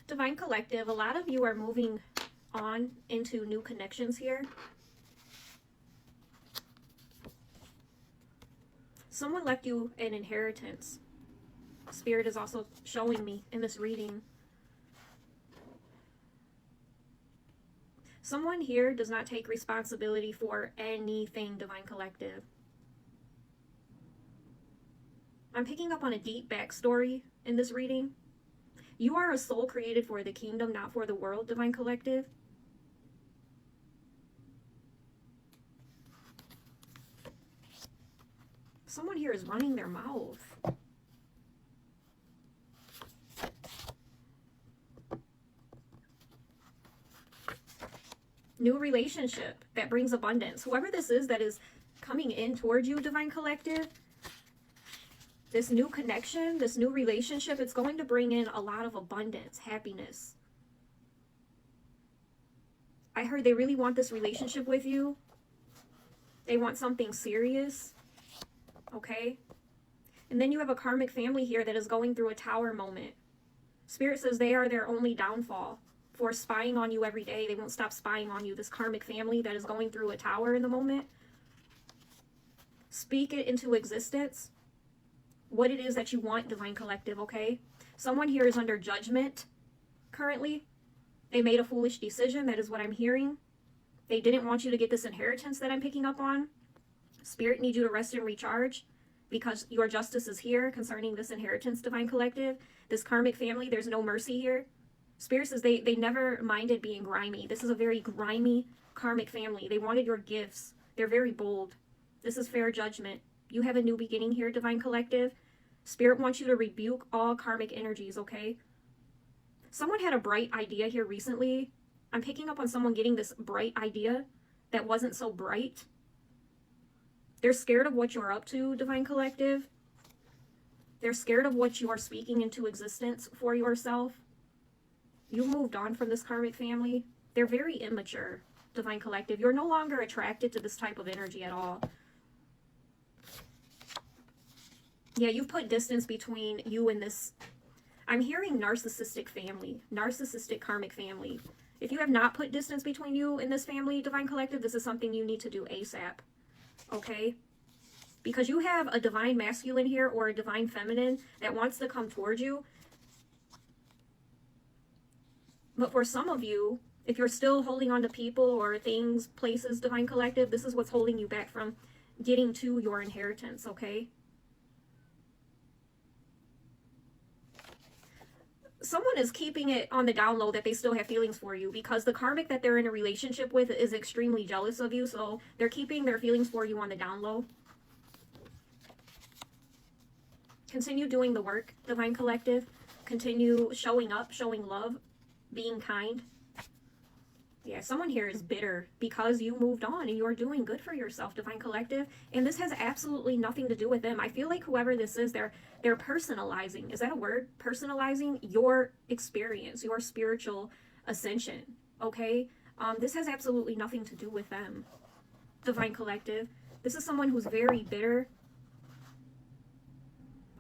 Divine Collective, a lot of you are moving on into new connections here. Someone left you an inheritance. Spirit is also showing me in this reading. Someone here does not take responsibility for anything, Divine Collective. I'm picking up on a deep backstory in this reading. You are a soul created for the kingdom, not for the world, Divine Collective. Someone here is running their mouth. New relationship that brings abundance. Whoever this is that is coming in towards you, Divine Collective, this new connection, this new relationship, it's going to bring in a lot of abundance, happiness. I heard they really want this relationship with you. They want something serious. Okay? And then you have a karmic family here that is going through a tower moment. Spirit says they are their only downfall for spying on you every day. They won't stop spying on you. This karmic family that is going through a tower in the moment. Speak it into existence. What it is that you want, Divine Collective, okay? Someone here is under judgment currently. They made a foolish decision. That is what I'm hearing. They didn't want you to get this inheritance that I'm picking up on. Spirit needs you to rest and recharge because your justice is here concerning this inheritance, Divine Collective. This karmic family, there's no mercy here. Spirit says they never minded being grimy. This is a very grimy karmic family. They wanted your gifts. They're very bold. This is fair judgment. You have a new beginning here, Divine Collective. Spirit wants you to rebuke all karmic energies, okay? Someone had a bright idea here recently. I'm picking up on someone getting this bright idea that wasn't so bright. They're scared of what you're up to, Divine Collective. They're scared of what you are speaking into existence for yourself. You moved on from this karmic family. They're very immature, Divine Collective. You're no longer attracted to this type of energy at all. Yeah, you've put distance between you and this. I'm hearing narcissistic family, narcissistic karmic family. If you have not put distance between you and this family, Divine Collective, this is something you need to do ASAP. Okay? Because you have a divine masculine here or a divine feminine that wants to come towards you. But for some of you, if you're still holding on to people or things, places, Divine Collective, this is what's holding you back from getting to your inheritance, okay? Someone is keeping it on the down low that they still have feelings for you because the karmic that they're in a relationship with is extremely jealous of you, so they're keeping their feelings for you on the down low. Continue doing the work, Divine Collective. Continue showing up, showing love, being kind. Yeah, someone here is bitter because you moved on and you're doing good for yourself, Divine Collective. And this has absolutely nothing to do with them. I feel like whoever this is, they're personalizing. Is that a word? Personalizing your experience, your spiritual ascension. Okay? This has absolutely nothing to do with them, Divine Collective. This is someone who's very bitter.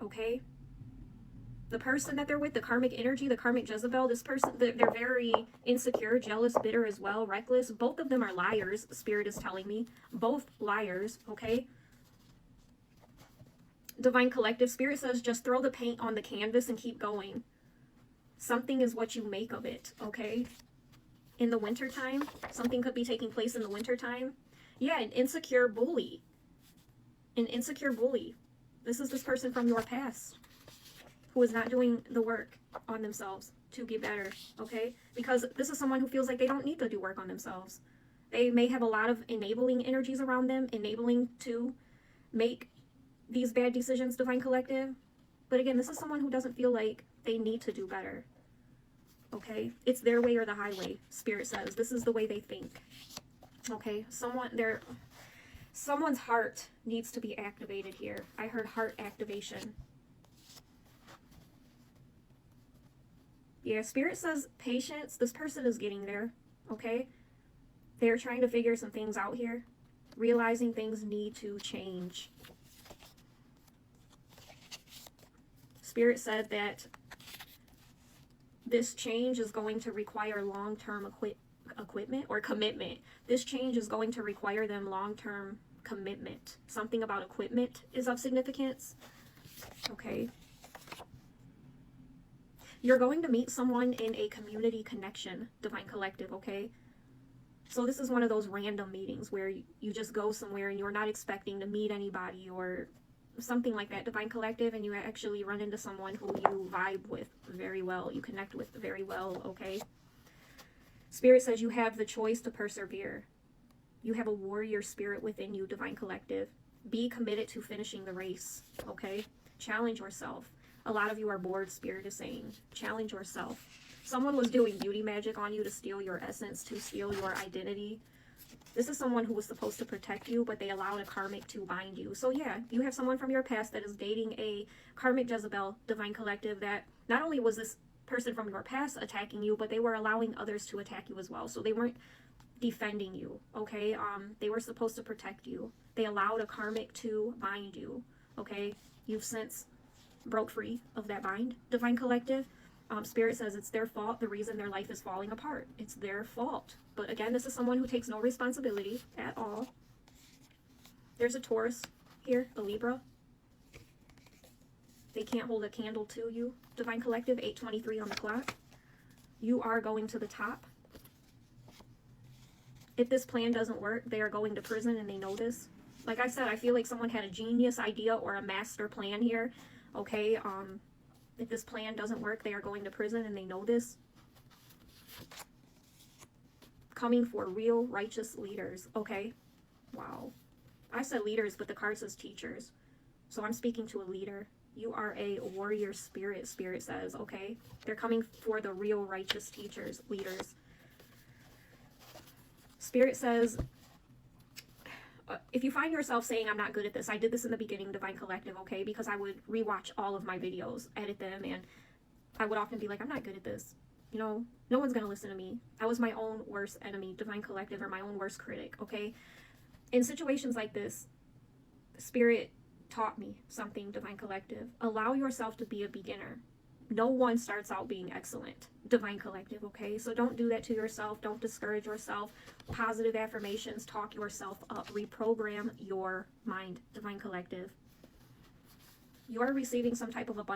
Okay? The person that they're with, the karmic energy, the karmic Jezebel, this person, they're very insecure, jealous, bitter as well, reckless. Both of them are liars, Spirit is telling me. Both liars, okay? Divine Collective, Spirit says just throw the paint on the canvas and keep going. Something is what you make of it, okay? In the wintertime, something could be taking place in the wintertime. Yeah, an insecure bully. An insecure bully. This is this person from your past who is not doing the work on themselves to get better, okay? Because this is someone who feels like they don't need to do work on themselves. They may have a lot of enabling energies around them, enabling to make these bad decisions, Divine Collective. But again, this is someone who doesn't feel like they need to do better, okay? It's their way or the highway, Spirit says. This is the way they think, okay? Someone's heart needs to be activated here. I heard heart activation. Yeah, Spirit says patience. This person is getting there, okay? They're trying to figure some things out here, realizing things need to change. Spirit said that This change is going to require long-term equipment or commitment. This change is going to require them long-term commitment. Something about equipment is of significance. Okay. You're going to meet someone in a community connection, Divine Collective, okay? So this is one of those random meetings where you just go somewhere and you're not expecting to meet anybody or something like that, Divine Collective, and you actually run into someone who you vibe with very well, you connect with very well, okay? Spirit says you have the choice to persevere. You have a warrior spirit within you, Divine Collective. Be committed to finishing the race, okay? Challenge yourself. A lot of you are bored, Spirit is saying. Challenge yourself. Someone was doing beauty magic on you to steal your essence, to steal your identity. This is someone who was supposed to protect you, but they allowed a karmic to bind you. So yeah, you have someone from your past that is dating a karmic Jezebel, Divine Collective, that not only was this person from your past attacking you, but they were allowing others to attack you as well. So they weren't defending you, okay? They were supposed to protect you. They allowed a karmic to bind you, okay? You've since broke free of that bind, Divine Collective. Spirit says it's their fault, the reason their life is falling apart. It's their fault. But again, this is someone who takes no responsibility at all. There's a Taurus here, a Libra. They can't hold a candle to you, Divine Collective. 8:23 on the clock. You are going to the top. If this plan doesn't work, they are going to prison and they know this. Like I said, I feel like someone had a genius idea or a master plan here. Okay, if this plan doesn't work, they are going to prison and they know this. Coming for real righteous leaders. Okay, wow. I said leaders, but the card says teachers. So I'm speaking to a leader. You are a warrior spirit, Spirit says, okay? They're coming for the real righteous teachers, leaders. Spirit says, if you find yourself saying, I'm not good at this, I did this in the beginning, Divine Collective, okay? Because I would rewatch all of my videos, edit them, and I would often be like, I'm not good at this. You know, no one's going to listen to me. I was my own worst enemy, Divine Collective, or my own worst critic, okay? In situations like this, Spirit taught me something, Divine Collective. Allow yourself to be a beginner. No one starts out being excellent, Divine Collective, okay? So don't do that to yourself. Don't discourage yourself. Positive affirmations. Talk yourself up. Reprogram your mind, Divine Collective. You are receiving some type of abundance.